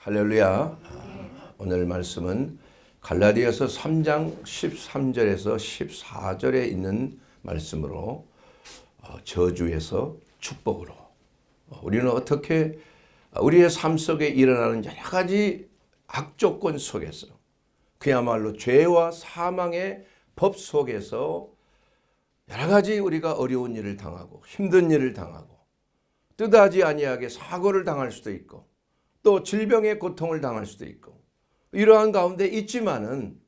할렐루야. 오늘 말씀은 갈라디아서 3장 13절에서 14절에 있는 말씀으로 저주에서 축복으로 우리는 어떻게 우리의 삶 속에 일어나는 여러 가지 악조건 속에서 그야말로 죄와 사망의 법 속에서 여러 가지 우리가 어려운 일을 당하고 힘든 일을 당하고 뜻하지 아니하게 사고를 당할 수도 있고 또 질병의 고통을 당할 수도 있고 이러한 가운데 있지만은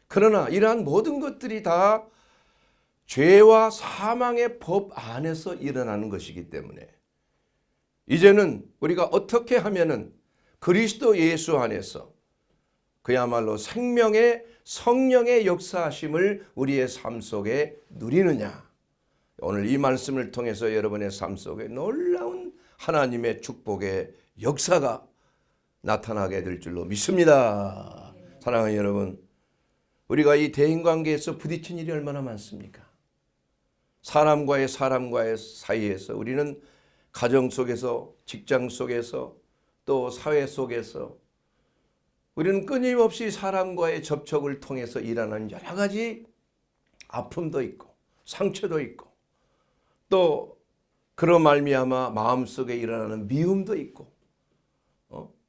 그러나 이러한 모든 것들이 다 죄와 사망의 법 안에서 일어나는 것이기 때문에 이제는 우리가 어떻게 하면은 그리스도 예수 안에서 그야말로 생명의 성령의 역사하심을 우리의 삶 속에 누리느냐. 오늘 이 말씀을 통해서 여러분의 삶 속에 놀라운 하나님의 축복의 역사가 나타나게 될 줄로 믿습니다. 사랑하는 여러분, 우리가 이 대인관계에서 부딪힌 일이 얼마나 많습니까? 사람과의 사이에서 우리는 가정 속에서, 직장 속에서, 또 사회 속에서 우리는 끊임없이 사람과의 접촉을 통해서 일어나는 여러 가지 아픔도 있고 상처도 있고 또 그로 말미암아 마음속에 일어나는 미움도 있고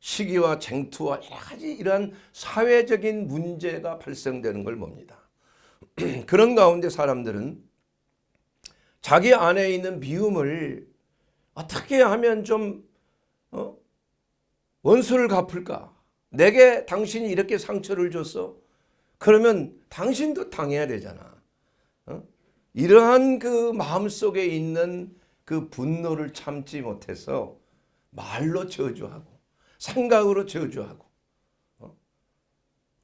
시기와 쟁투와 여러 가지 이러한 사회적인 문제가 발생되는 걸 봅니다. 그런 가운데 사람들은 자기 안에 있는 미움을 어떻게 하면 좀 원수를 갚을까? 내게 당신이 이렇게 상처를 줬어? 그러면 당신도 당해야 되잖아. 이러한 그 마음속에 있는 그 분노를 참지 못해서 말로 저주하고 생각으로 저주하고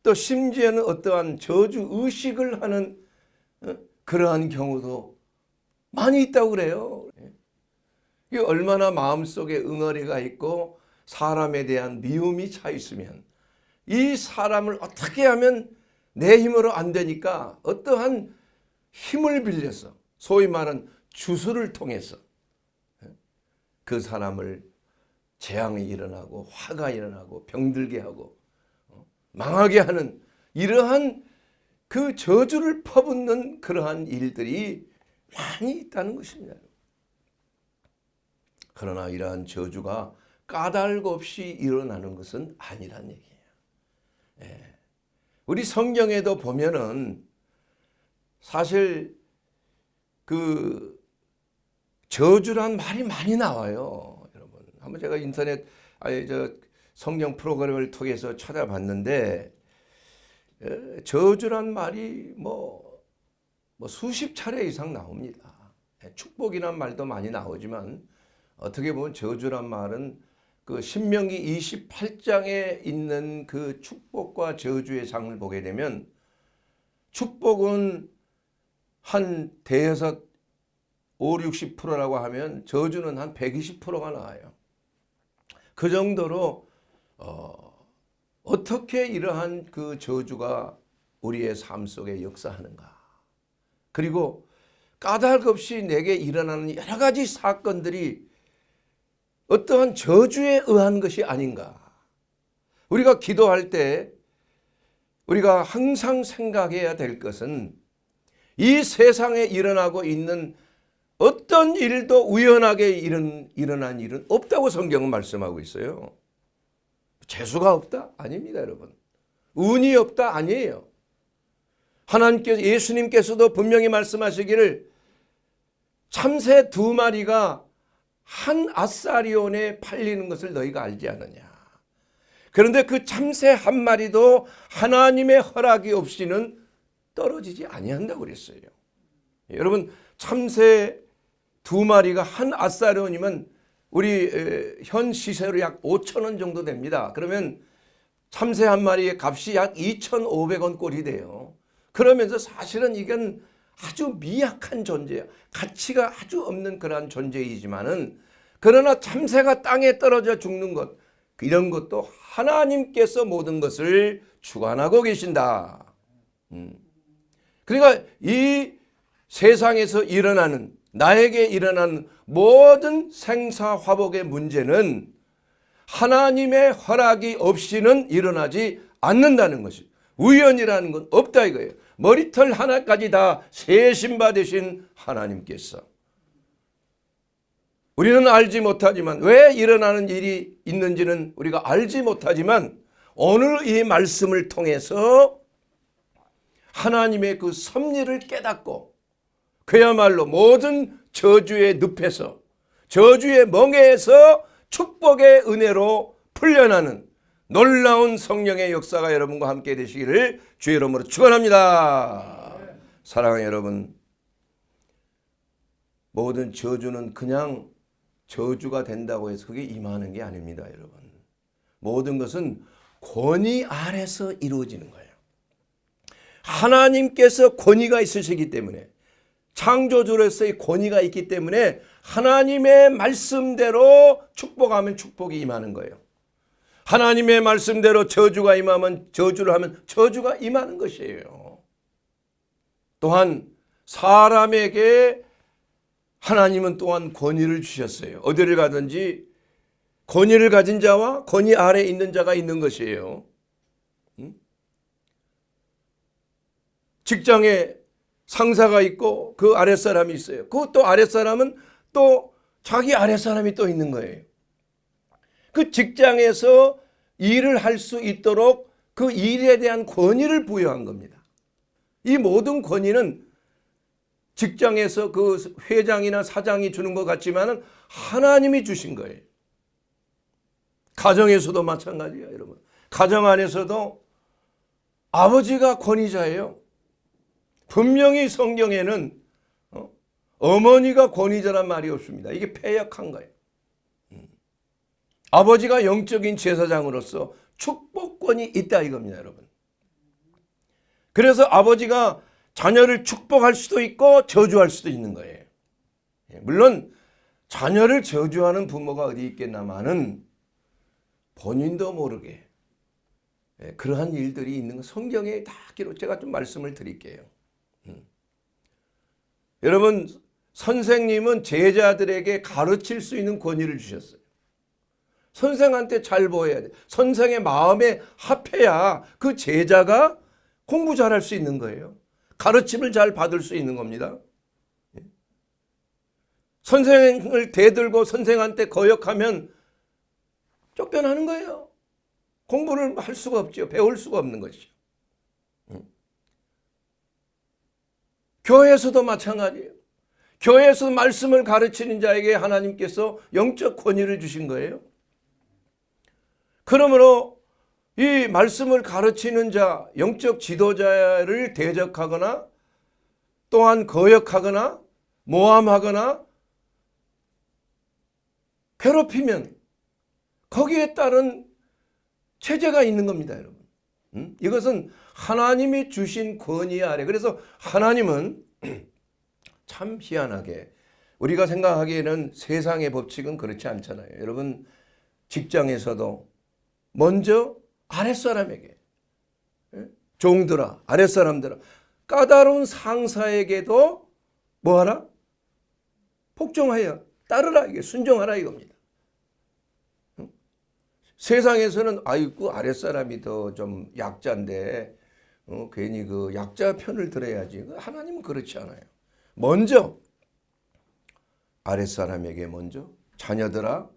또 심지어는 어떠한 저주 의식을 하는 그러한 경우도 많이 있다고 그래요. 이게 얼마나 마음속에 응어리가 있고 사람에 대한 미움이 차 있으면 이 사람을 어떻게 하면 내 힘으로 안 되니까 어떠한 힘을 빌려서 소위 말하는 주술을 통해서 그 사람을 재앙이 일어나고 화가 일어나고 병들게 하고 망하게 하는 이러한 그 저주를 퍼붓는 그러한 일들이 많이 있다는 것입니다. 그러나 이러한 저주가 까닭 없이 일어나는 것은 아니란 얘기예요. 우리 성경에도 보면은 사실 그 저주란 말이 많이 나와요. 여러분, 한번 제가 인터넷 성경 프로그램을 통해서 찾아봤는데 저주란 말이 뭐 수십 차례 이상 나옵니다. 축복이란 말도 많이 나오지만 어떻게 보면 저주란 말은 그 신명기 28장에 있는 그 축복과 저주의 장을 보게 되면 축복은 한 대여섯 50-60%라고 하면 저주는 한 120%가 나와요. 그 정도로 어떻게 이러한 그 저주가 우리의 삶 속에 역사하는가. 그리고 까닭 없이 내게 일어나는 여러 가지 사건들이 어떠한 저주에 의한 것이 아닌가. 우리가 기도할 때 우리가 항상 생각해야 될 것은 이 세상에 일어나고 있는 어떤 일도 우연하게 일어난 일은 없다고 성경은 말씀하고 있어요. 재수가 없다? 아닙니다, 여러분. 운이 없다? 아니에요. 하나님께서 예수님께서도 분명히 말씀하시기를 참새 2마리가 한 아사리온에 팔리는 것을 너희가 알지 않느냐. 그런데 그 참새 1마리도 하나님의 허락이 없이는 떨어지지 아니한다고 그랬어요. 여러분, 참새 2마리가 한 아사리온이면 우리 현 시세로 약 5,000원 정도 됩니다. 그러면 참새 1마리의 값이 약 2,500원 꼴이 돼요. 그러면서 사실은 이건 아주 미약한 존재야. 가치가 아주 없는 그러한 존재이지만은 그러나 참새가 땅에 떨어져 죽는 것 이런 것도 하나님께서 모든 것을 주관하고 계신다. 그러니까 이 세상에서 나에게 일어나는 모든 생사화복의 문제는 하나님의 허락이 없이는 일어나지 않는다는 것이, 우연이라는 건 없다 이거예요. 머리털 하나까지 다 세신 받으신 하나님께서, 우리는 알지 못하지만, 왜 일어나는 일이 있는지는 우리가 알지 못하지만, 오늘 이 말씀을 통해서 하나님의 그 섭리를 깨닫고 그야말로 모든 저주의 늪에서, 저주의 멍에에서 축복의 은혜로 풀려나는 놀라운 성령의 역사가 여러분과 함께 되시기를 주의 이름으로 축원합니다. 사랑하는 여러분, 모든 저주는 그냥 저주가 된다고 해서 그게 임하는 게 아닙니다. 여러분, 모든 것은 권위 아래서 이루어지는 거예요. 하나님께서 권위가 있으시기 때문에, 창조주로서의 권위가 있기 때문에 하나님의 말씀대로 축복하면 축복이 임하는 거예요. 하나님의 말씀대로 저주가 임하면, 저주를 하면 저주가 임하는 것이에요. 또한 사람에게 하나님은 또한 권위를 주셨어요. 어디를 가든지 권위를 가진 자와 권위 아래에 있는 자가 있는 것이에요. 직장에 상사가 있고 그 아랫사람이 있어요. 그 또 아랫사람은 또 자기 아랫사람이 또 있는 거예요. 그 직장에서 일을 할 수 있도록 그 일에 대한 권위를 부여한 겁니다. 이 모든 권위는 직장에서 그 회장이나 사장이 주는 것 같지만은 하나님이 주신 거예요. 가정에서도 마찬가지예요, 여러분. 가정 안에서도 아버지가 권위자예요. 분명히 성경에는 어머니가 권위자란 말이 없습니다. 이게 패역한 거예요. 아버지가 영적인 제사장으로서 축복권이 있다 이겁니다, 여러분. 그래서 아버지가 자녀를 축복할 수도 있고 저주할 수도 있는 거예요. 물론 자녀를 저주하는 부모가 어디 있겠나마는 본인도 모르게 그러한 일들이 있는 거 성경에 다 기록. 제가 좀 말씀을 드릴게요. 여러분, 선생님은 제자들에게 가르칠 수 있는 권위를 주셨어요. 선생한테 잘 보여야 돼. 선생의 마음에 합해야 그 제자가 공부 잘할 수 있는 거예요. 가르침을 잘 받을 수 있는 겁니다. 선생을 대들고 선생한테 거역하면 쫓겨나는 거예요. 공부를 할 수가 없죠. 배울 수가 없는 것이죠. 교회에서도 마찬가지예요. 교회에서 말씀을 가르치는 자에게 하나님께서 영적 권위를 주신 거예요. 그러므로 이 말씀을 가르치는 자, 영적 지도자를 대적하거나 또한 거역하거나 모함하거나 괴롭히면 거기에 따른 체제가 있는 겁니다, 여러분. 이것은 하나님이 주신 권위 아래. 그래서 하나님은 참 희한하게 우리가 생각하기에는 세상의 법칙은 그렇지 않잖아요. 여러분, 직장에서도 먼저 아랫사람에게, 종들아, 아랫사람들아, 까다로운 상사에게도 뭐하라? 복종하여 따르라, 이게 순종하라 이겁니다. 세상에서는 아이고 아랫사람이 더 좀 약자인데 괜히 그 약자 편을 들어야지. 하나님은 그렇지 않아요. 먼저 아랫사람에게 먼저, 자녀들아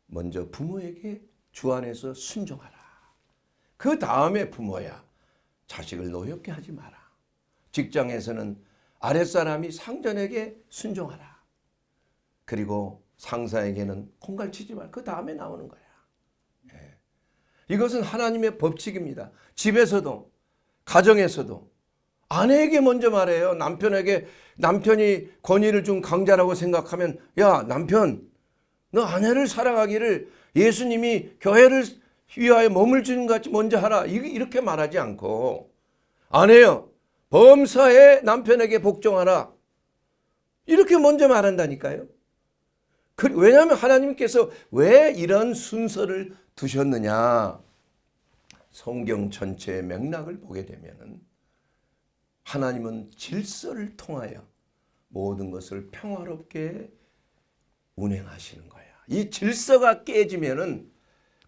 먼저 부모에게 주 안에서 순종하라. 그 다음에 부모야 자식을 노엽게 하지 마라. 직장에서는 아랫사람이 상전에게 순종하라. 그리고 상사에게는 콩갈치지 말고 그 다음에 나오는 거야. 이것은 하나님의 법칙입니다. 집에서도 가정에서도 아내에게 먼저 말해요. 남편에게, 남편이 권위를 준 강자라고 생각하면 야 남편, 너 아내를 사랑하기를 예수님이 교회를 위하여 몸을 주는 것 같이 먼저 하라. 이렇게 말하지 않고 아내여 범사에 남편에게 복종하라. 이렇게 먼저 말한다니까요. 왜냐하면 하나님께서 왜 이런 순서를 두셨느냐. 성경 전체의 맥락을 보게 되면 하나님은 질서를 통하여 모든 것을 평화롭게 운행하시는 거야. 이 질서가 깨지면은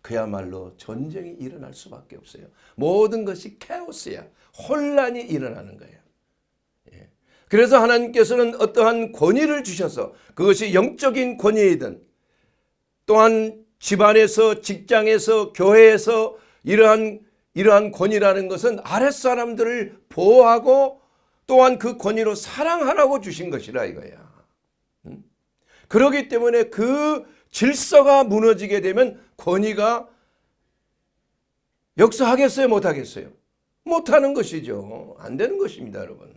그야말로 전쟁이 일어날 수밖에 없어요. 모든 것이 케오스야. 혼란이 일어나는 거예요. 예. 그래서 하나님께서는 어떠한 권위를 주셔서 그것이 영적인 권위이든 또한 집안에서, 직장에서, 교회에서 이러한 권위라는 것은 아랫사람들을 보호하고 또한 그 권위로 사랑하라고 주신 것이라 이거야. 그렇기 때문에 그 질서가 무너지게 되면 권위가 역사하겠어요? 못하겠어요? 못하는 것이죠. 안 되는 것입니다, 여러분.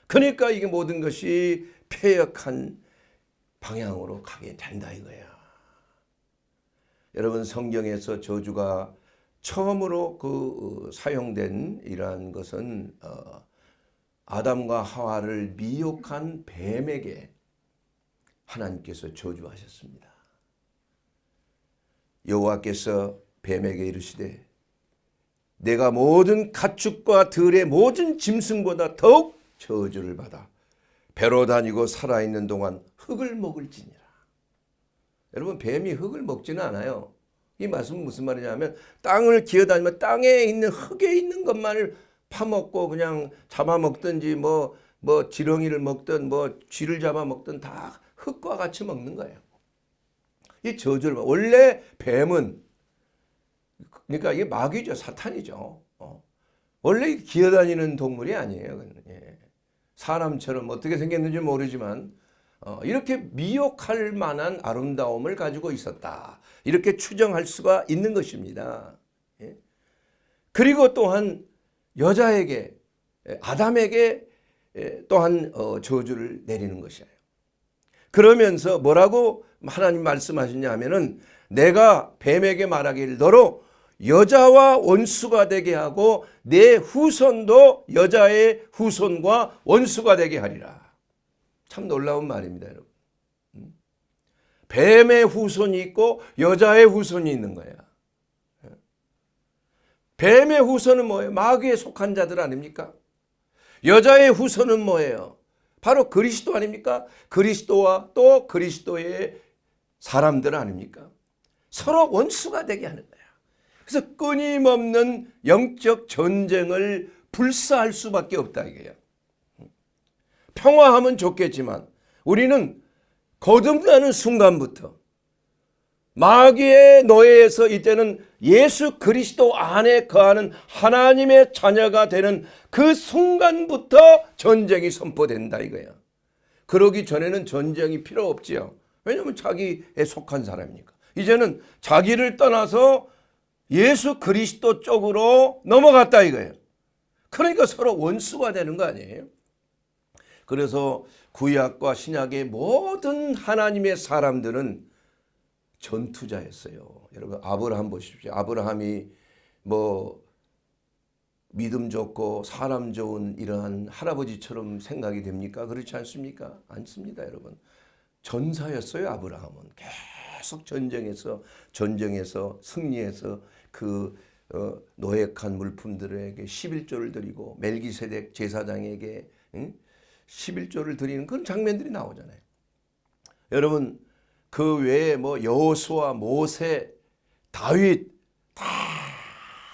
그러니까 이게 모든 것이 패역한 방향으로 가게 된다 이거야. 여러분, 성경에서 저주가 처음으로 사용된 이러한 것은 아담과 하와를 미혹한 뱀에게 하나님께서 저주하셨습니다. 여호와께서 뱀에게 이르시되 내가 모든 가축과 들의 모든 짐승보다 더욱 저주를 받아 배로 다니고 살아있는 동안 흙을 먹을지니라. 여러분, 뱀이 흙을 먹지는 않아요. 이 말씀은 무슨 말이냐면 땅을 기어다니면 땅에 있는 흙에 있는 것만을 파먹고 그냥 잡아먹든지 뭐 지렁이를 먹든 뭐 쥐를 잡아먹든 다 흙과 같이 먹는 거예요. 이 저주를 원래 뱀은 그러니까 이게 마귀죠. 사탄이죠. 원래 기어다니는 동물이 아니에요. 예. 사람처럼 어떻게 생겼는지 모르지만 이렇게 미혹할 만한 아름다움을 가지고 있었다. 이렇게 추정할 수가 있는 것입니다. 예. 그리고 또한 여자에게 아담에게 또한 저주를 내리는 것이에요. 그러면서 뭐라고 하나님 말씀하셨냐 하면은 내가 뱀에게 말하기를 너로 여자와 원수가 되게 하고 내 후손도 여자의 후손과 원수가 되게 하리라. 참 놀라운 말입니다, 여러분. 뱀의 후손이 있고 여자의 후손이 있는 거야. 뱀의 후손은 뭐예요? 마귀에 속한 자들 아닙니까? 여자의 후손은 뭐예요? 바로 그리스도 아닙니까? 그리스도와 또 그리스도의 사람들 아닙니까? 서로 원수가 되게 하는 거야. 그래서 끊임없는 영적 전쟁을 불사할 수밖에 없다 이게요. 평화하면 좋겠지만 우리는 거듭나는 순간부터 마귀의 노예에서 이때는 예수 그리스도 안에 거하는 하나님의 자녀가 되는 그 순간부터 전쟁이 선포된다 이거야. 그러기 전에는 전쟁이 필요 없지요. 왜냐하면 자기에 속한 사람이니까. 이제는 자기를 떠나서 예수 그리스도 쪽으로 넘어갔다 이거예요. 그러니까 서로 원수가 되는 거 아니에요? 그래서 구약과 신약의 모든 하나님의 사람들은 전투자였어요. 여러분, 아브라함 보십시오. 아브라함이 믿음 좋고 사람 좋은 이러한 할아버지처럼 생각이 됩니까? 그렇지 않습니까? 않습니다, 여러분. 전사였어요, 아브라함은. 계속 전쟁에서 승리해서 그 노획한 물품들에게 11조를 드리고 멜기세덱 제사장에게 11조를 드리는 그런 장면들이 나오잖아요. 여러분, 그 외에 여호수아, 모세, 다윗 다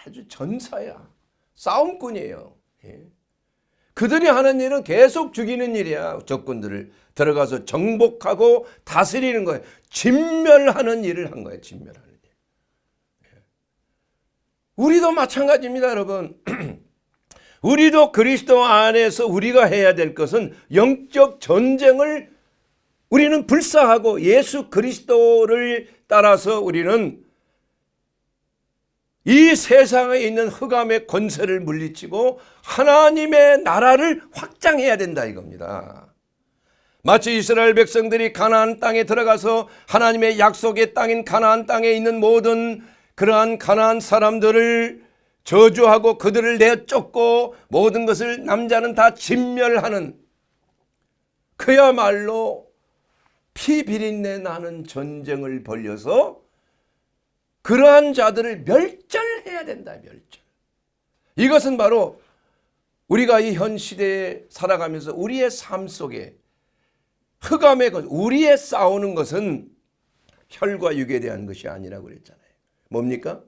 아주 전사야. 싸움꾼이에요. 예. 그들이 하는 일은 계속 죽이는 일이야. 적군들을 들어가서 정복하고 다스리는 거예요. 진멸하는 일을 한 거예요. 진멸하는 일. 예. 우리도 마찬가지입니다, 여러분. 우리도 그리스도 안에서 우리가 해야 될 것은 영적 전쟁을 우리는 불사하고 예수 그리스도를 따라서 우리는 이 세상에 있는 흑암의 권세를 물리치고 하나님의 나라를 확장해야 된다 이겁니다. 마치 이스라엘 백성들이 가나안 땅에 들어가서 하나님의 약속의 땅인 가나안 땅에 있는 모든 그러한 가나안 사람들을 저주하고 그들을 내쫓고 모든 것을 남자는 다 진멸하는 그야말로 피 비린내 나는 전쟁을 벌여서 그러한 자들을 멸절해야 된다. 멸절. 이것은 바로 우리가 이 현 시대에 살아가면서 우리의 삶 속에 흑암의 것, 우리의 싸우는 것은 혈과 육에 대한 것이 아니라고 그랬잖아요. 뭡니까?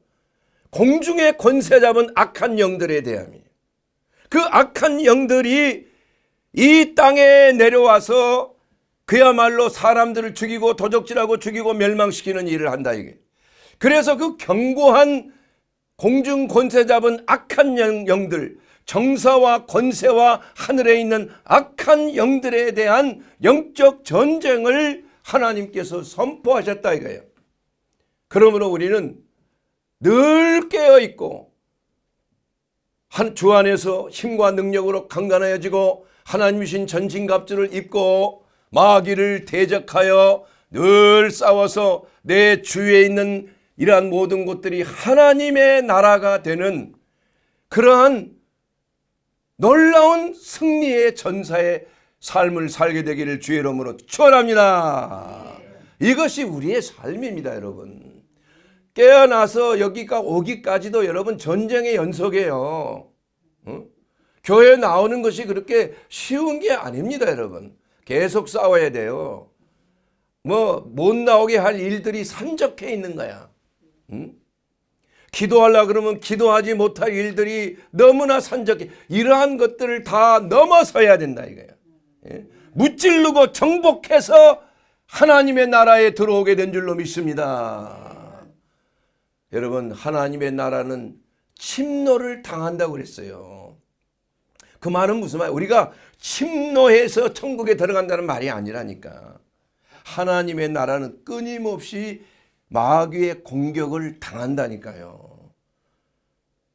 공중의 권세 잡은 악한 영들에 대함이에요. 그 악한 영들이 이 땅에 내려와서 그야말로 사람들을 죽이고 도적질하고 죽이고 멸망시키는 일을 한다 이게. 그래서 그 견고한 공중 권세 잡은 악한 영들, 정사와 권세와 하늘에 있는 악한 영들에 대한 영적 전쟁을 하나님께서 선포하셨다 이거예요. 그러므로 우리는 늘 깨어 있고 주 안에서 힘과 능력으로 강건해지고 하나님이 주신 전신갑주를 입고 마귀를 대적하여 늘 싸워서 내 주위에 있는 이러한 모든 것들이 하나님의 나라가 되는 그러한 놀라운 승리의 전사의 삶을 살게 되기를 주의 이름으로 축원합니다. 이것이 우리의 삶입니다, 여러분. 깨어나서 여기가 오기까지도 여러분 전쟁의 연속이에요. 교회 나오는 것이 그렇게 쉬운 게 아닙니다, 여러분. 계속 싸워야 돼요. 못 나오게 할 일들이 산적해 있는 거야. 기도하려고 그러면 기도하지 못할 일들이 너무나 산적해. 이러한 것들을 다 넘어서야 된다 이거예요. 무찌르고 정복해서 하나님의 나라에 들어오게 된 줄로 믿습니다. 여러분, 하나님의 나라는 침노를 당한다고 그랬어요. 그 말은 무슨 말이에요? 우리가 침노해서 천국에 들어간다는 말이 아니라니까. 하나님의 나라는 끊임없이 마귀의 공격을 당한다니까요.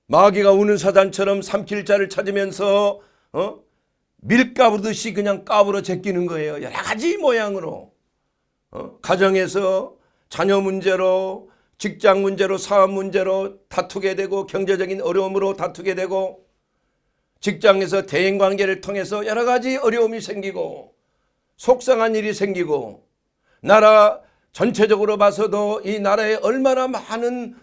마귀가 우는 사단처럼 삼킬 자를 찾으면서 밀 까부듯이 그냥 까불어 제끼는 거예요. 여러 가지 모양으로. 가정에서 자녀 문제로, 직장 문제로, 사업 문제로 다투게 되고, 경제적인 어려움으로 다투게 되고, 직장에서 대인관계를 통해서 여러 가지 어려움이 생기고 속상한 일이 생기고, 나라 전체적으로 봐서도 이 나라에 얼마나 많은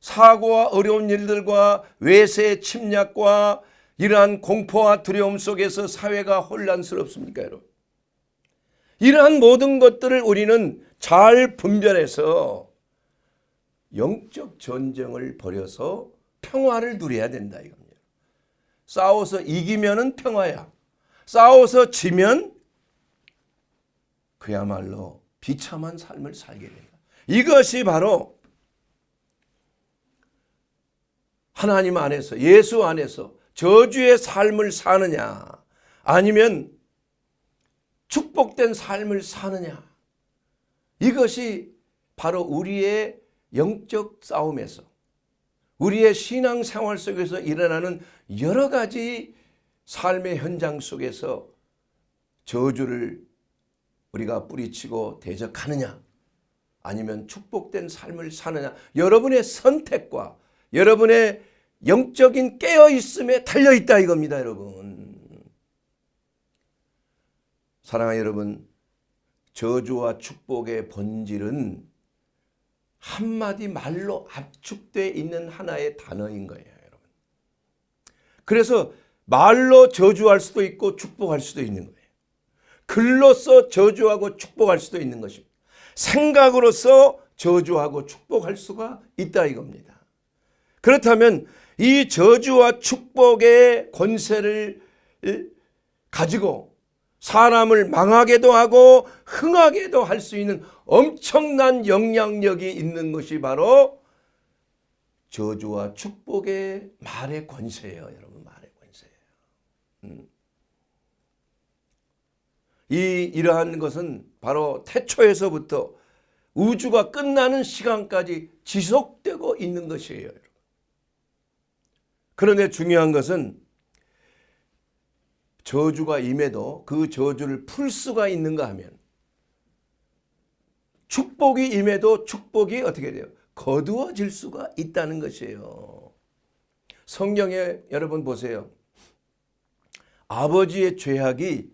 사고와 어려운 일들과 외세 침략과 이러한 공포와 두려움 속에서 사회가 혼란스럽습니까, 여러분? 이러한 모든 것들을 우리는 잘 분별해서 영적 전쟁을 벌여서 평화를 누려야 된다 이겁니다. 싸워서 이기면은 평화야. 싸워서 지면 그야말로 비참한 삶을 살게 된다. 이것이 바로 하나님 안에서, 예수 안에서 저주의 삶을 사느냐 아니면 축복된 삶을 사느냐, 이것이 바로 우리의 영적 싸움에서, 우리의 신앙생활 속에서 일어나는 여러 가지 삶의 현장 속에서 저주를 우리가 뿌리치고 대적하느냐 아니면 축복된 삶을 사느냐, 여러분의 선택과 여러분의 영적인 깨어있음에 달려있다 이겁니다, 여러분. 사랑하는 여러분, 저주와 축복의 본질은 한마디 말로 압축되어 있는 하나의 단어인 거예요, 여러분. 그래서 말로 저주할 수도 있고 축복할 수도 있는 거예요. 글로써 저주하고 축복할 수도 있는 것입니다. 생각으로서 저주하고 축복할 수가 있다 이겁니다. 그렇다면 이 저주와 축복의 권세를 가지고 사람을 망하게도 하고 흥하게도 할 수 있는 엄청난 영향력이 있는 것이 바로 저주와 축복의 말의 권세예요, 여러분. 말의 권세예요. 이러한 것은 바로 태초에서부터 우주가 끝나는 시간까지 지속되고 있는 것이에요, 여러분. 그런데 중요한 것은 저주가 임해도 그 저주를 풀 수가 있는가 하면, 축복이 임해도 축복이 어떻게 돼요? 거두어질 수가 있다는 것이에요. 성경에 여러분 보세요. 아버지의 죄악이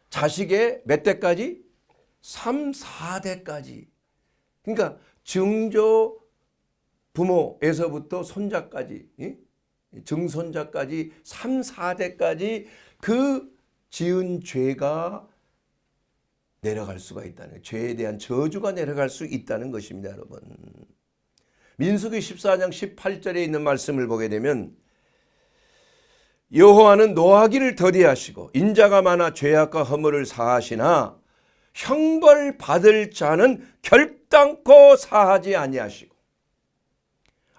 자식의 몇 대까지? 3, 4대까지. 그러니까 증조 부모에서부터 손자까지, 증손자까지 3, 4대까지 그 지은 죄가 내려갈 수가 있다는, 죄에 대한 저주가 내려갈 수 있다는 것입니다, 여러분. 민수기 14장 18절에 있는 말씀을 보게 되면 여호와는 노하기를 더디하시고 인자가 많아 죄악과 허물을 사하시나 형벌 받을 자는 결단코 사하지 아니하시고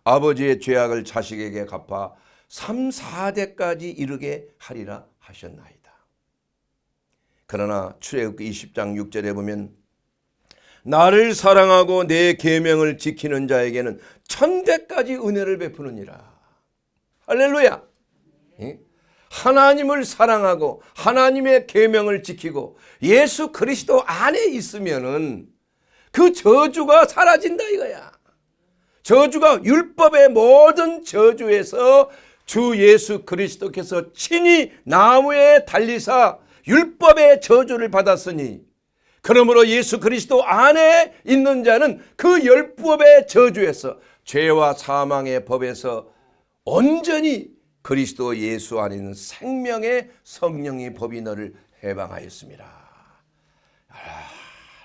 아버지의 죄악을 자식에게 갚아 3, 4대까지 이르게 하리라 하셨나이다. 그러나 출애굽기 20장 6절에 보면 나를 사랑하고 내 계명을 지키는 자에게는 1000대까지 은혜를 베푸느니라. 할렐루야. 하나님을 사랑하고 하나님의 계명을 지키고 예수 그리스도 안에 있으면은 그 저주가 사라진다 이거야. 저주가 율법의 모든 저주에서 주 예수 그리스도께서 친히 나무에 달리사 율법의 저주를 받았으니 그러므로 예수 그리스도 안에 있는 자는 그 율법의 저주에서 죄와 사망의 법에서 온전히 그리스도 예수 안에 있는 생명의 성령의 법이 너를 해방하였습니다.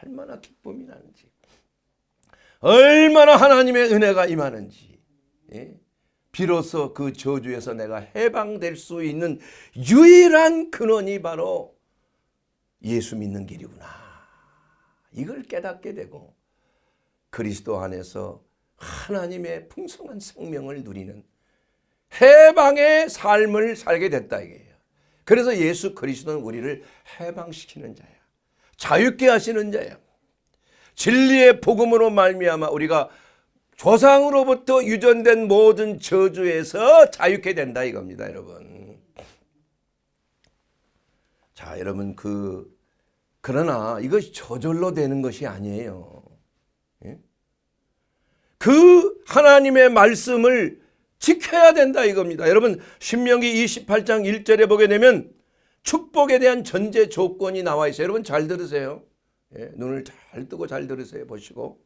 얼마나 기쁨이 나는지, 얼마나 하나님의 은혜가 임하는지, 비로소 그 저주에서 내가 해방될 수 있는 유일한 근원이 바로 예수 믿는 길이구나. 이걸 깨닫게 되고 그리스도 안에서 하나님의 풍성한 생명을 누리는 해방의 삶을 살게 됐다 이게요. 그래서 예수 그리스도는 우리를 해방시키는 자야. 자유케 하시는 자야. 진리의 복음으로 말미암아 우리가 조상으로부터 유전된 모든 저주에서 자유케 된다 이겁니다, 여러분. 자, 여러분 그러나 이것이 저절로 되는 것이 아니에요. 그 하나님의 말씀을 지켜야 된다 이겁니다. 여러분 신명기 28장 1절에 보게 되면 축복에 대한 전제 조건이 나와 있어요. 여러분 잘 들으세요. 눈을 잘 뜨고 잘 들으세요. 보시고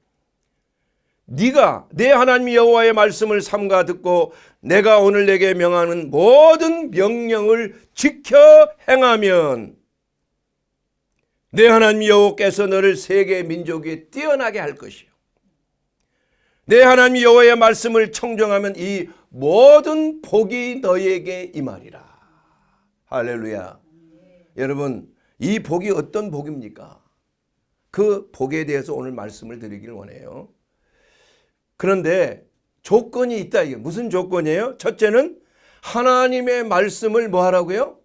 네가 내 하나님 여호와의 말씀을 삼가 듣고 내가 오늘 내게 명하는 모든 명령을 지켜 행하면 내 하나님 여호와께서 너를 세계 민족 위에 뛰어나게 할 것이요. 내 하나님 여호와의 말씀을 청정하면 이 모든 복이 너에게 임하리라. 할렐루야. 여러분 이 복이 어떤 복입니까? 그 복에 대해서 오늘 말씀을 드리길 원해요. 그런데 조건이 있다. 이게 무슨 조건이에요? 첫째는 하나님의 말씀을 뭐 하라고요?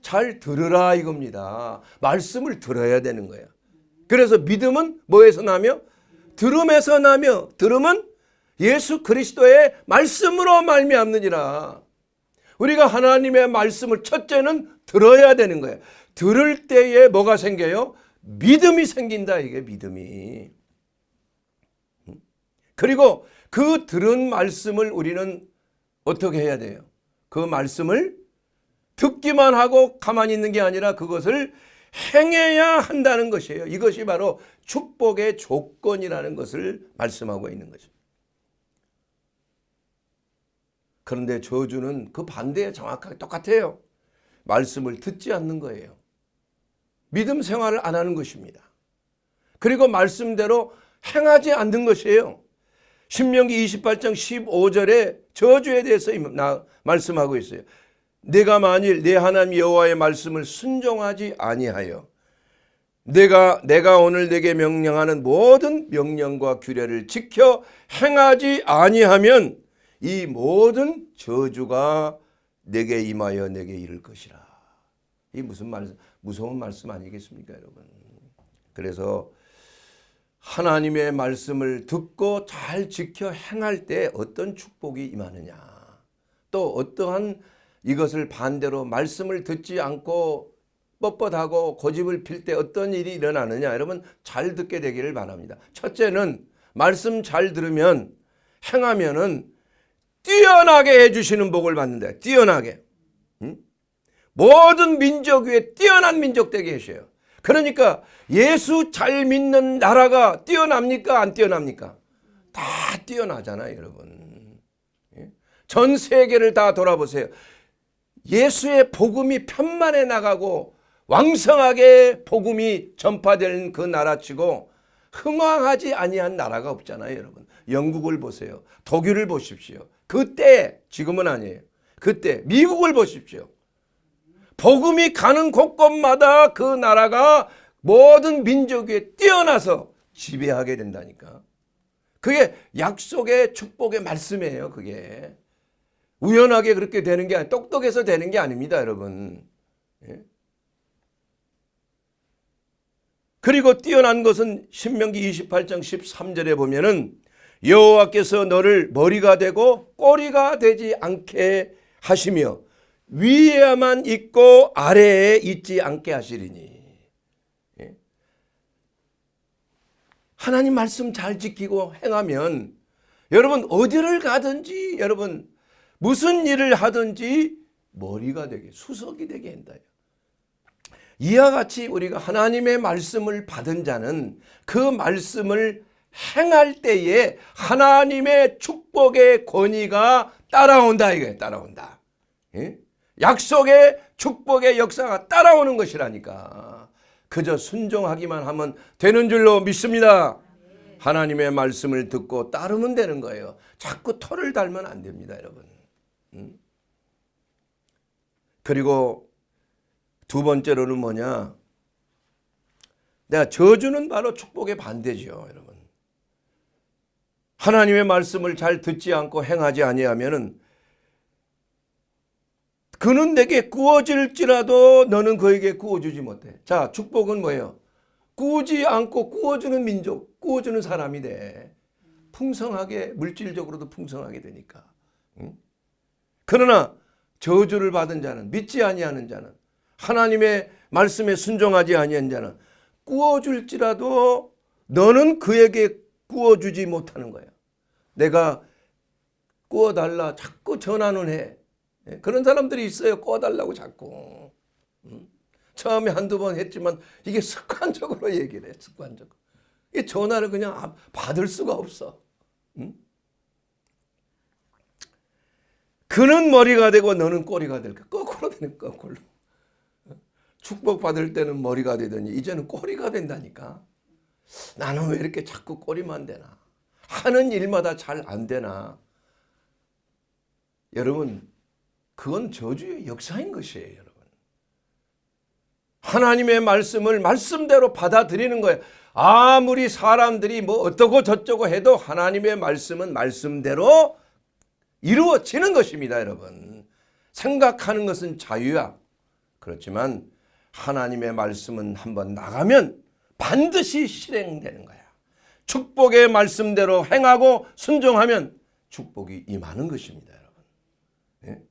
잘 들으라 이겁니다. 말씀을 들어야 되는 거예요. 그래서 믿음은 뭐에서 나며? 들음에서 나며 들음은 예수 그리스도의 말씀으로 말미암느니라. 우리가 하나님의 말씀을 첫째는 들어야 되는 거예요. 들을 때에 뭐가 생겨요? 믿음이 생긴다. 이게 믿음이. 그리고 그 들은 말씀을 우리는 어떻게 해야 돼요? 그 말씀을 듣기만 하고 가만히 있는 게 아니라 그것을 행해야 한다는 것이에요. 이것이 바로 축복의 조건이라는 것을 말씀하고 있는 거죠. 그런데 저주는 그 반대에 정확하게 똑같아요. 말씀을 듣지 않는 거예요. 믿음 생활을 안 하는 것입니다. 그리고 말씀대로 행하지 않는 것이에요. 신명기 28장 15절에 저주에 대해서 말씀하고 있어요. 내가 만일 내 하나님 여호와의 말씀을 순종하지 아니하여 내가 오늘 내게 명령하는 모든 명령과 규례를 지켜 행하지 아니하면 이 모든 저주가 내게 임하여 내게 이를 것이라. 이 무슨 말씀, 무서운 말씀 아니겠습니까, 여러분? 그래서 하나님의 말씀을 듣고 잘 지켜 행할 때 어떤 축복이 임하느냐, 또 어떠한 이것을 반대로 말씀을 듣지 않고 뻣뻣하고 고집을 필 때 어떤 일이 일어나느냐, 여러분 잘 듣게 되기를 바랍니다. 첫째는 말씀 잘 들으면 행하면은 뛰어나게 해주시는 복을 받는다. 뛰어나게. 모든 민족 위에 뛰어난 민족 되게 하셔요. 그러니까 예수 잘 믿는 나라가 뛰어납니까? 안 뛰어납니까? 다 뛰어나잖아요, 여러분. 전 세계를 다 돌아보세요. 예수의 복음이 편만해 나가고 왕성하게 복음이 전파되는 그 나라치고 흥왕하지 아니한 나라가 없잖아요, 여러분. 영국을 보세요. 독일을 보십시오. 그때, 지금은 아니에요. 그때 미국을 보십시오. 복음이 가는 곳곳마다 그 나라가 모든 민족 위에 뛰어나서 지배하게 된다니까. 그게 약속의 축복의 말씀이에요. 그게 우연하게 그렇게 되는 게 아니라 똑똑해서 되는 게 아닙니다, 여러분. 예? 그리고 뛰어난 것은 신명기 28장 13절에 보면은 여호와께서 너를 머리가 되고 꼬리가 되지 않게 하시며 위에만 있고 아래에 있지 않게 하시리니. 예? 하나님 말씀 잘 지키고 행하면 여러분 어디를 가든지 여러분 무슨 일을 하든지 머리가 되게 수석이 되게 한다. 이와 같이 우리가 하나님의 말씀을 받은 자는 그 말씀을 행할 때에 하나님의 축복의 권위가 따라온다 이거예요. 따라온다. 예? 약속의 축복의 역사가 따라오는 것이라니까. 그저 순종하기만 하면 되는 줄로 믿습니다. 하나님의 말씀을 듣고 따르면 되는 거예요. 자꾸 토를 달면 안 됩니다, 여러분. 그리고 두 번째로는 뭐냐? 내가 저주는 바로 축복의 반대지요, 여러분. 하나님의 말씀을 잘 듣지 않고 행하지 아니하면은 그는 내게 구워질지라도 너는 그에게 구워주지 못해. 자, 축복은 뭐예요? 구우지 않고 구워주는 민족, 구워주는 사람이 돼. 풍성하게, 물질적으로도 풍성하게 되니까. 응? 그러나 저주를 받은 자는, 믿지 아니하는 자는, 하나님의 말씀에 순종하지 아니한 자는 구워줄지라도 너는 그에게 구워주지 못하는 거야. 내가 구워달라 자꾸 전화는 해. 그런 사람들이 있어요. 구워달라고 자꾸. 처음에 한두 번 했지만 이게 습관적으로 얘기를 해. 습관적으로. 이 전화를 그냥 받을 수가 없어. 그는 머리가 되고 너는 꼬리가 될까? 거꾸로 되는 거꾸로. 축복받을 때는 머리가 되더니 이제는 꼬리가 된다니까. 나는 왜 이렇게 자꾸 꼬리만 되나? 하는 일마다 잘 안 되나? 여러분, 그건 저주의 역사인 것이에요, 여러분. 하나님의 말씀을 말씀대로 받아들이는 거예요. 아무리 사람들이 뭐 어떠고 저쩌고 해도 하나님의 말씀은 말씀대로 이루어지는 것입니다, 여러분. 생각하는 것은 자유야. 그렇지만 하나님의 말씀은 한번 나가면 반드시 실행되는 거야. 축복의 말씀대로 행하고 순종하면 축복이 임하는 것입니다, 여러분. 예?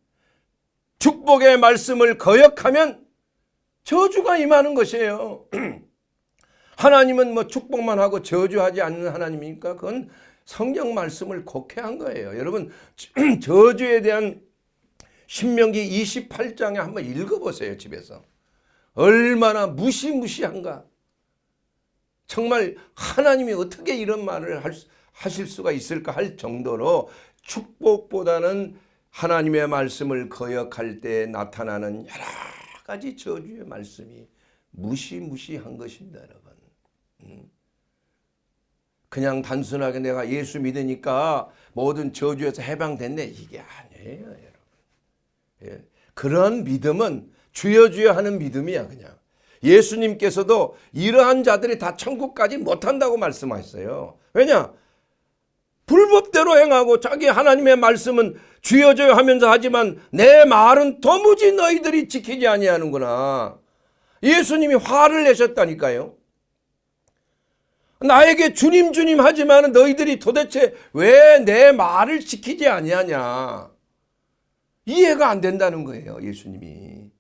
축복의 말씀을 거역하면 저주가 임하는 것이에요. 하나님은 뭐 축복만 하고 저주하지 않는 하나님이니까 그건 성경 말씀을 곡해한 거예요. 여러분, 저주에 대한 신명기 28장에 한번 읽어보세요, 집에서. 얼마나 무시무시한가. 정말 하나님이 어떻게 이런 말을 하실 수가 있을까 할 정도로 축복보다는 하나님의 말씀을 거역할 때 나타나는 여러 가지 저주의 말씀이 무시무시한 것입니다, 여러분. 그냥 단순하게 내가 예수 믿으니까 모든 저주에서 해방됐네, 이게 아니에요, 여러분. 예. 그런 믿음은 주여 주여 하는 믿음이야, 그냥. 예수님께서도 이러한 자들이 다 천국까지 못한다고 말씀하셨어요. 왜냐? 불법대로 행하고 자기 하나님의 말씀은 주여 주여 하면서 하지만 내 말은 도무지 너희들이 지키지 아니하는구나. 예수님이 화를 내셨다니까요. 나에게 주님 주님 하지만 너희들이 도대체 왜 내 말을 지키지 아니하냐. 이해가 안 된다는 거예요, 예수님이.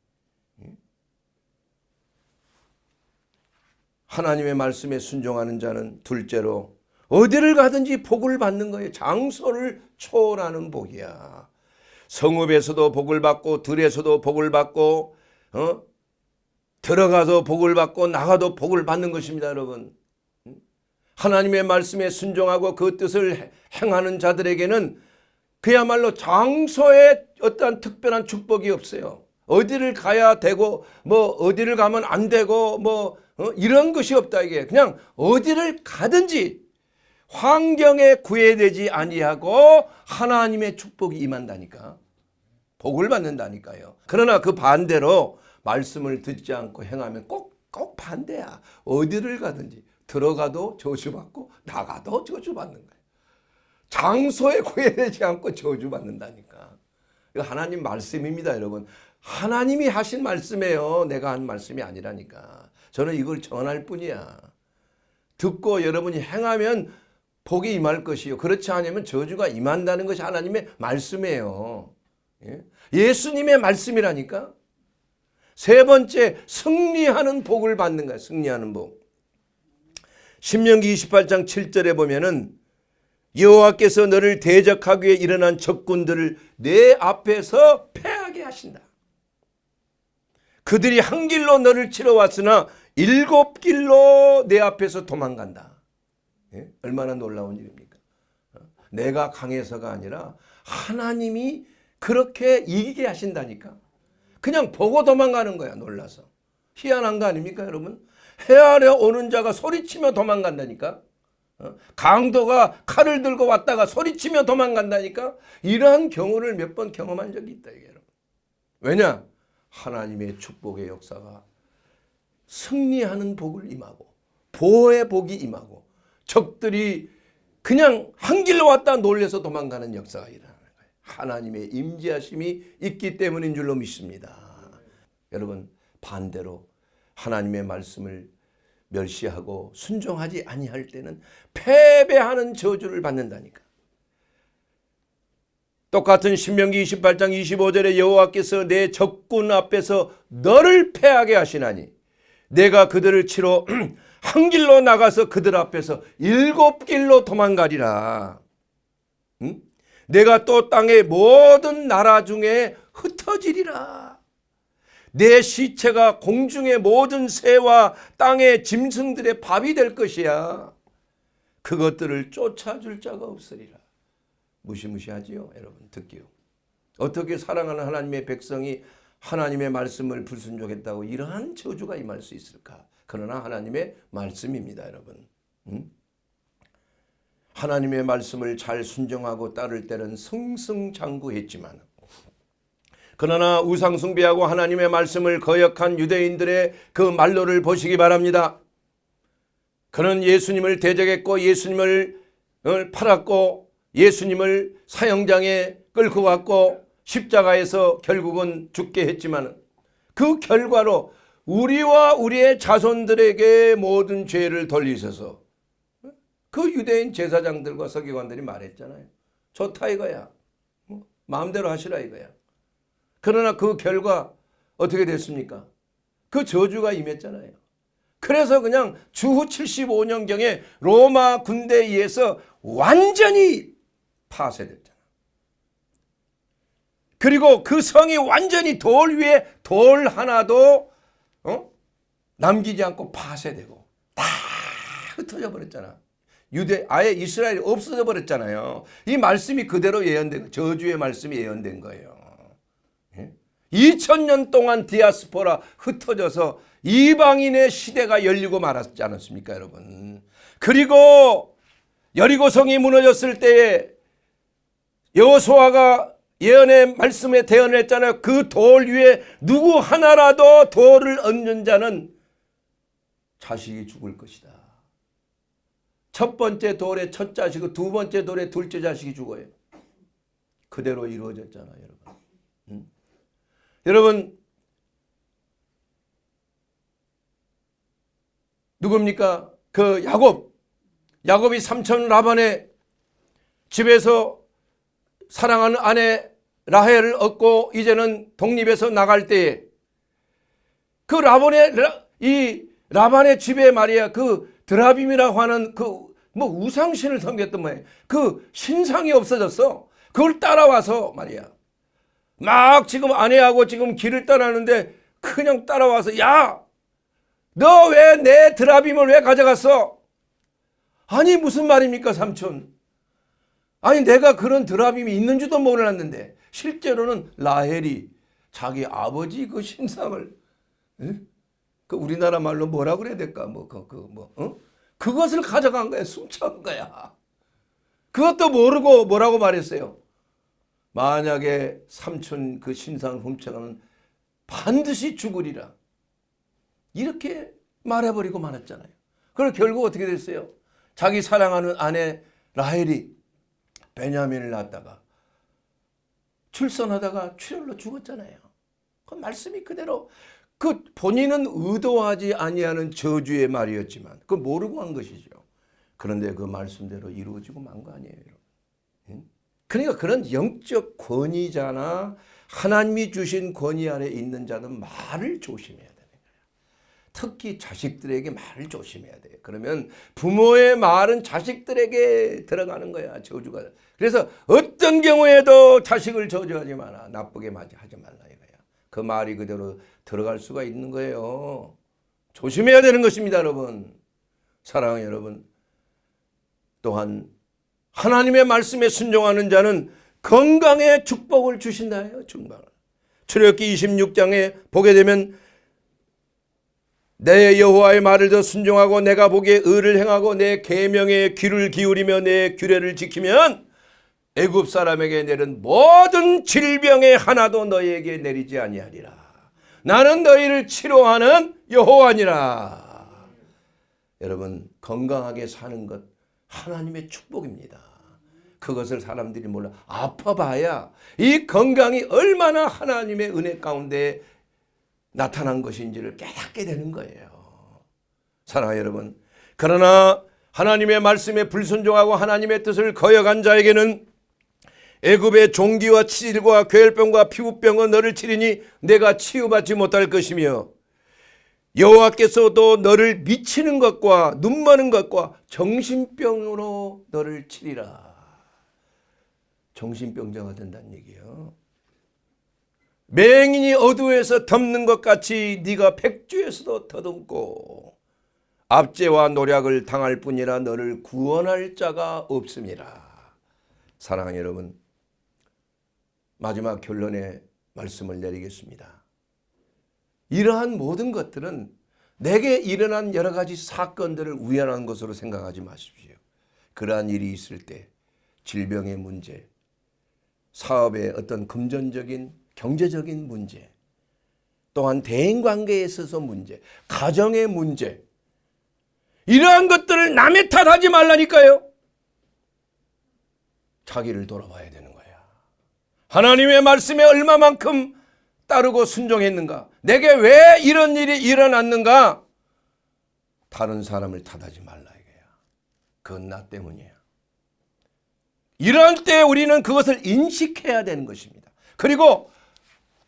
하나님의 말씀에 순종하는 자는 둘째로 어디를 가든지 복을 받는 거예요. 장소를 초월하는 복이야. 성읍에서도 복을 받고 들에서도 복을 받고 들어가서 복을 받고 나가도 복을 받는 것입니다, 여러분. 하나님의 말씀에 순종하고 그 뜻을 행하는 자들에게는 그야말로 장소에 어떠한 특별한 축복이 없어요. 어디를 가야 되고 뭐 어디를 가면 안 되고 뭐 이런 것이 없다. 이게 그냥 어디를 가든지 환경에 구애되지 아니하고 하나님의 축복이 임한다니까. 복을 받는다니까요. 그러나 그 반대로 말씀을 듣지 않고 행하면 꼭 반대야. 어디를 가든지 들어가도 저주받고 나가도 저주받는 거예요. 장소에 구애되지 않고 저주받는다니까. 이거 하나님 말씀입니다, 여러분. 하나님이 하신 말씀이에요. 내가 한 말씀이 아니라니까. 저는 이걸 전할 뿐이야. 듣고 여러분이 행하면 복이 임할 것이요. 그렇지 않으면 저주가 임한다는 것이 하나님의 말씀이에요. 예수님의 말씀이라니까. 세 번째, 승리하는 복을 받는 거야. 승리하는 복. 신명기 28장 7절에 보면은 여호와께서 너를 대적하기 위해 일어난 적군들을 내 앞에서 패하게 하신다. 그들이 한 길로 너를 치러 왔으나 7길로 내 앞에서 도망간다. 얼마나 놀라운 일입니까? 내가 강해서가 아니라 하나님이 그렇게 이기게 하신다니까. 그냥 보고 도망가는 거야. 놀라서. 희한한 거 아닙니까, 여러분? 헤아려 오는 자가 소리치며 도망간다니까. 강도가 칼을 들고 왔다가 소리치며 도망간다니까. 이러한 경우를 몇 번 경험한 적이 있다, 이게 여러분. 왜냐? 하나님의 축복의 역사가 승리하는 복을 임하고 보호의 복이 임하고 적들이 그냥 한 길로 왔다 놀래서 도망가는 역사가 일어나는 거예요. 하나님의 임재하심이 있기 때문인 줄로 믿습니다. 여러분, 반대로 하나님의 말씀을 멸시하고 순종하지 아니할 때는 패배하는 저주를 받는다니까. 똑같은 신명기 28장 25절에 여호와께서 내 적군 앞에서 너를 패하게 하시나니 내가 그들을 치러 한 길로 나가서 그들 앞에서 7길로 도망가리라. 내가 또 땅의 모든 나라 중에 흩어지리라. 내 시체가 공중의 모든 새와 땅의 짐승들의 밥이 될 것이야. 그것들을 쫓아줄 자가 없으리라. 무시무시하지요, 여러분. 듣기요. 어떻게 사랑하는 하나님의 백성이 하나님의 말씀을 불순종했다고 이러한 저주가 임할 수 있을까? 그러나 하나님의 말씀입니다, 여러분. 하나님의 말씀을 잘 순종하고 따를 때는 승승장구했지만, 그러나 우상숭배하고 하나님의 말씀을 거역한 유대인들의 그 말로를 보시기 바랍니다. 그는 예수님을 대적했고 예수님을 팔았고 예수님을 사형장에 끌고 갔고 십자가에서 결국은 죽게 했지만 그 결과로 우리와 우리의 자손들에게 모든 죄를 돌리셔서 그 유대인 제사장들과 서기관들이 말했잖아요. 좋다 이거야. 마음대로 하시라 이거야. 그러나 그 결과 어떻게 됐습니까? 그 저주가 임했잖아요. 그래서 그냥 주후 75년경에 로마 군대에 의해서 완전히 파쇄됐잖아. 그리고 그 성이 완전히 돌 위에 돌 하나도 남기지 않고 파쇄되고 다 흩어져 버렸잖아. 아예 이스라엘이 없어져 버렸잖아요. 이 말씀이 그대로 예언된, 저주의 말씀이 예언된 거예요. 2000년 동안 디아스포라 흩어져서 이방인의 시대가 열리고 말았지 않았습니까, 여러분? 그리고 여리고성이 무너졌을 때에 여호수아가 예언의 말씀에 대언을 했잖아요. 그 돌 위에 누구 하나라도 돌을 얹는 자는 자식이 죽을 것이다. 첫 번째 돌에 첫 자식이고 두 번째 돌에 둘째 자식이 죽어요. 그대로 이루어졌잖아요, 여러분. 여러분, 누굽니까? 그 야곱이 삼촌 라반의 집에서 사랑하는 아내 라헬을 얻고 이제는 독립해서 나갈 때에 그 라반의 집에 말이야, 그 드라빔이라고 하는 그 우상신을 섬겼던 뭐예요? 그 신상이 없어졌어. 그걸 따라와서 말이야, 막 지금 아내하고 지금 길을 떠나는데 그냥 따라와서, 야, 너 왜 내 드라빔을 왜 가져갔어? 아니 무슨 말입니까, 삼촌? 아니 내가 그런 드라빔이 있는 줄도 몰랐는데 실제로는 라헬이 자기 아버지 그 신상을, 그 우리나라 말로 뭐라 그래야 될까? 그것을 가져간 거야. 훔쳐간 거야. 그것도 모르고 뭐라고 말했어요? 만약에 삼촌 그 신상을 훔쳐가면 반드시 죽으리라. 이렇게 말해버리고 말았잖아요. 그리고 결국 어떻게 됐어요? 자기 사랑하는 아내 라헬이 베냐민을 낳았다가 출산하다가 출혈로 죽었잖아요. 그 말씀이 그대로 그 본인은 의도하지 아니하는 저주의 말이었지만 그 모르고 한 것이죠. 그런데 그 말씀대로 이루어지고 만 거 아니에요. 그러니까 그런 영적 권위자나 하나님이 주신 권위 아래 있는 자는 말을 조심해야 되는 거예요. 특히 자식들에게 말을 조심해야 돼요. 그러면 부모의 말은 자식들에게 들어가는 거야. 저주가. 그래서 어떤 경우에도 자식을 저주하지 마라. 나쁘게 하지 말라 이거야. 그 말이 그대로 들어갈 수가 있는 거예요. 조심해야 되는 것입니다, 여러분. 사랑하는 여러분. 또한 하나님의 말씀에 순종하는 자는 건강의 축복을 주신다요. 중방을. 출애굽기 26장에 보게 되면 내 여호와의 말을 더 순종하고 내가 보기에 의를 행하고 내 계명에 귀를 기울이며 내 규례를 지키면 애굽 사람에게 내린 모든 질병의 하나도 너희에게 내리지 아니하리라. 나는 너희를 치료하는 여호와니라. 여러분, 건강하게 사는 것 하나님의 축복입니다. 그것을 사람들이 몰라. 아파봐야 이 건강이 얼마나 하나님의 은혜 가운데 나타난 것인지를 깨닫게 되는 거예요. 사랑하는 여러분, 그러나 하나님의 말씀에 불순종하고 하나님의 뜻을 거역한 자에게는 애굽의 종기와 치질과 괴혈병과 피부병은 너를 치리니 내가 치유받지 못할 것이며 여호와께서도 너를 미치는 것과 눈 머는 것과 정신병으로 너를 치리라. 정신병자가 된다는 얘기예요. 맹인이 어두에서 덮는 것 같이 네가 백주에서도 더듬고 압제와 노략을 당할 뿐이라 너를 구원할 자가 없음이라. 사랑하는 여러분, 마지막 결론의 말씀을 내리겠습니다. 이러한 모든 것들은 내게 일어난 여러 가지 사건들을 우연한 것으로 생각하지 마십시오. 그러한 일이 있을 때 질병의 문제, 사업의 어떤 금전적인 경제적인 문제, 또한 대인관계에 있어서 문제, 가정의 문제, 이러한 것들을 남의 탓하지 말라니까요. 자기를 돌아봐야 되는 거야. 하나님의 말씀에 얼마만큼 따르고 순종했는가? 내게 왜 이런 일이 일어났는가? 다른 사람을 탓하지 말라 이거야. 그건 나 때문이야. 이럴 때 우리는 그것을 인식해야 되는 것입니다. 그리고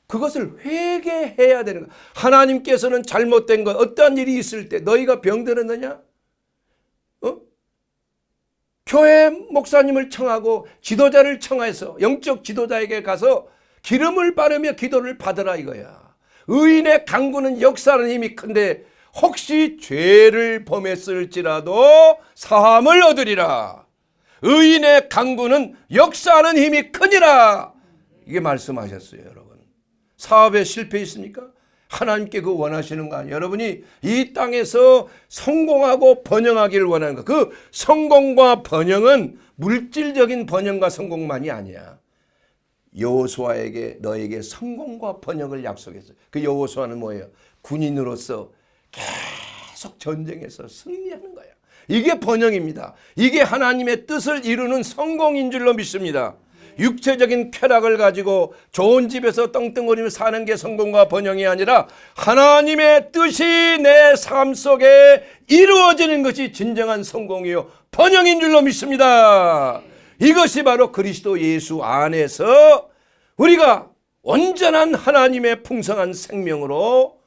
그것을 회개해야 되는 거야. 하나님께서는 잘못된 것, 어떠한 일이 있을 때 너희가 병들었느냐? 교회 목사님을 청하고 지도자를 청해서 영적 지도자에게 가서 기름을 바르며 기도를 받으라 이거야. 의인의 강구는 역사하는 힘이 큰데 혹시 죄를 범했을지라도 사함을 얻으리라. 의인의 강구는 역사하는 힘이 크니라. 이게 말씀하셨어요, 여러분. 사업에 실패 있습니까? 하나님께 그 원하시는 거 아니에요. 여러분이 이 땅에서 성공하고 번영하기를 원하는 거. 그 성공과 번영은 물질적인 번영과 성공만이 아니야. 여호수아에게 너에게 성공과 번영을 약속했어요. 그 여호수아는 뭐예요? 군인으로서 계속 전쟁에서 승리하는 거예요. 이게 번영입니다. 이게 하나님의 뜻을 이루는 성공인 줄로 믿습니다. 육체적인 쾌락을 가지고 좋은 집에서 떵떵거리며 사는 게 성공과 번영이 아니라 하나님의 뜻이 내 삶 속에 이루어지는 것이 진정한 성공이요 번영인 줄로 믿습니다. 이것이 바로 그리스도 예수 안에서 우리가 온전한 하나님의 풍성한 생명으로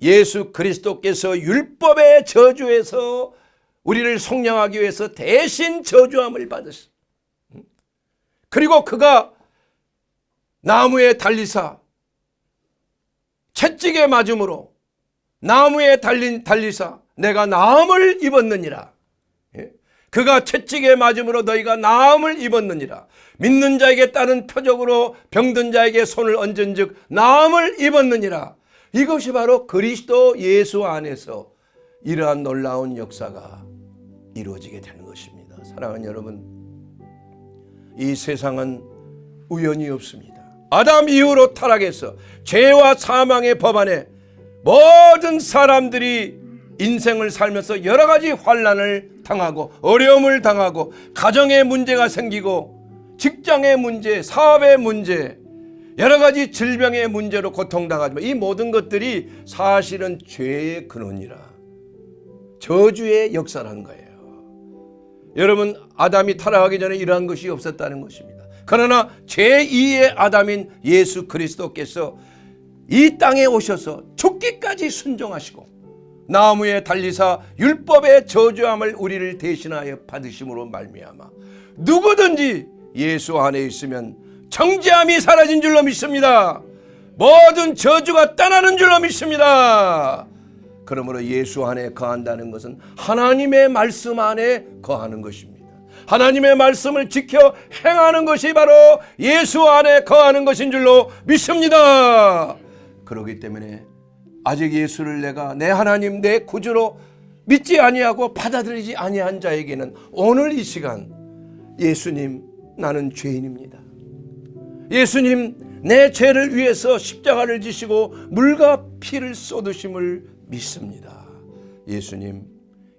예수 그리스도께서 율법의 저주에서 우리를 속량하기 위해서 대신 저주함을 받으셨습니다. 그리고 그가 나무에 달리사 채찍에 맞음으로 나무에 달리사 내가 나음을 입었느니라. 그가 채찍에 맞음으로 너희가 나음을 입었느니라. 믿는 자에게 따른 표적으로 병든 자에게 손을 얹은 즉 나음을 입었느니라. 이것이 바로 그리스도 예수 안에서 이러한 놀라운 역사가 이루어지게 되는 것입니다. 사랑하는 여러분, 이 세상은 우연이 없습니다. 아담 이후로 타락해서 죄와 사망의 법 안에 모든 사람들이 인생을 살면서 여러 가지 환난을 당하고 어려움을 당하고 가정에 문제가 생기고 직장의 문제, 사업의 문제, 여러 가지 질병의 문제로 고통당하지만 이 모든 것들이 사실은 죄의 근원이라 저주의 역사라는 거예요. 여러분, 아담이 타락하기 전에 이러한 것이 없었다는 것입니다. 그러나 제2의 아담인 예수 그리스도께서 이 땅에 오셔서 죽기까지 순종하시고 나무에 달리사 율법의 저주함을 우리를 대신하여 받으심으로 말미암아 누구든지 예수 안에 있으면 정죄함이 사라진 줄로 믿습니다. 모든 저주가 떠나는 줄로 믿습니다. 그러므로 예수 안에 거한다는 것은 하나님의 말씀 안에 거하는 것입니다. 하나님의 말씀을 지켜 행하는 것이 바로 예수 안에 거하는 것인 줄로 믿습니다. 그렇기 때문에 아직 예수를 내가 내 하나님 내 구주로 믿지 아니하고 받아들이지 아니한 자에게는 오늘 이 시간 예수님, 나는 죄인입니다. 예수님, 내 죄를 위해서 십자가를 지시고 물과 피를 쏟으심을 믿습니다. 예수님,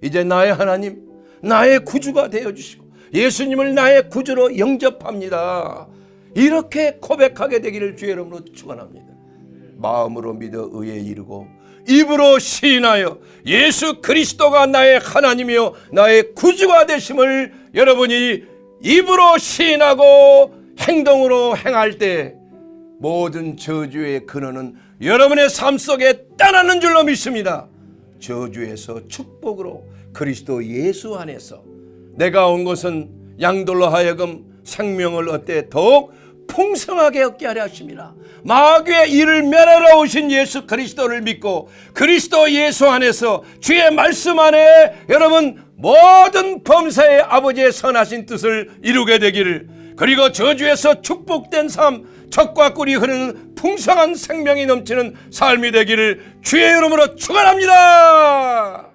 이제 나의 하나님, 나의 구주가 되어주시고 예수님을 나의 구주로 영접합니다. 이렇게 고백하게 되기를 주의 이름으로 축원합니다. 마음으로 믿어 의에 이르고 입으로 시인하여 예수 그리스도가 나의 하나님이요 나의 구주가 되심을 여러분이 입으로 시인하고 행동으로 행할 때 모든 저주의 근원은 여러분의 삶 속에 떠나는 줄로 믿습니다. 저주에서 축복으로 그리스도 예수 안에서 내가 온 것은 양돌로 하여금 생명을 얻되 더욱 풍성하게 얻게 하려 하심이라. 마귀의 일을 멸하러 오신 예수 그리스도를 믿고 그리스도 예수 안에서 주의 말씀 안에 여러분 모든 범사의 아버지의 선하신 뜻을 이루게 되기를, 그리고 저주에서 축복된 삶, 젖과 꿀이 흐르는 풍성한 생명이 넘치는 삶이 되기를 주의 이름으로 축원합니다.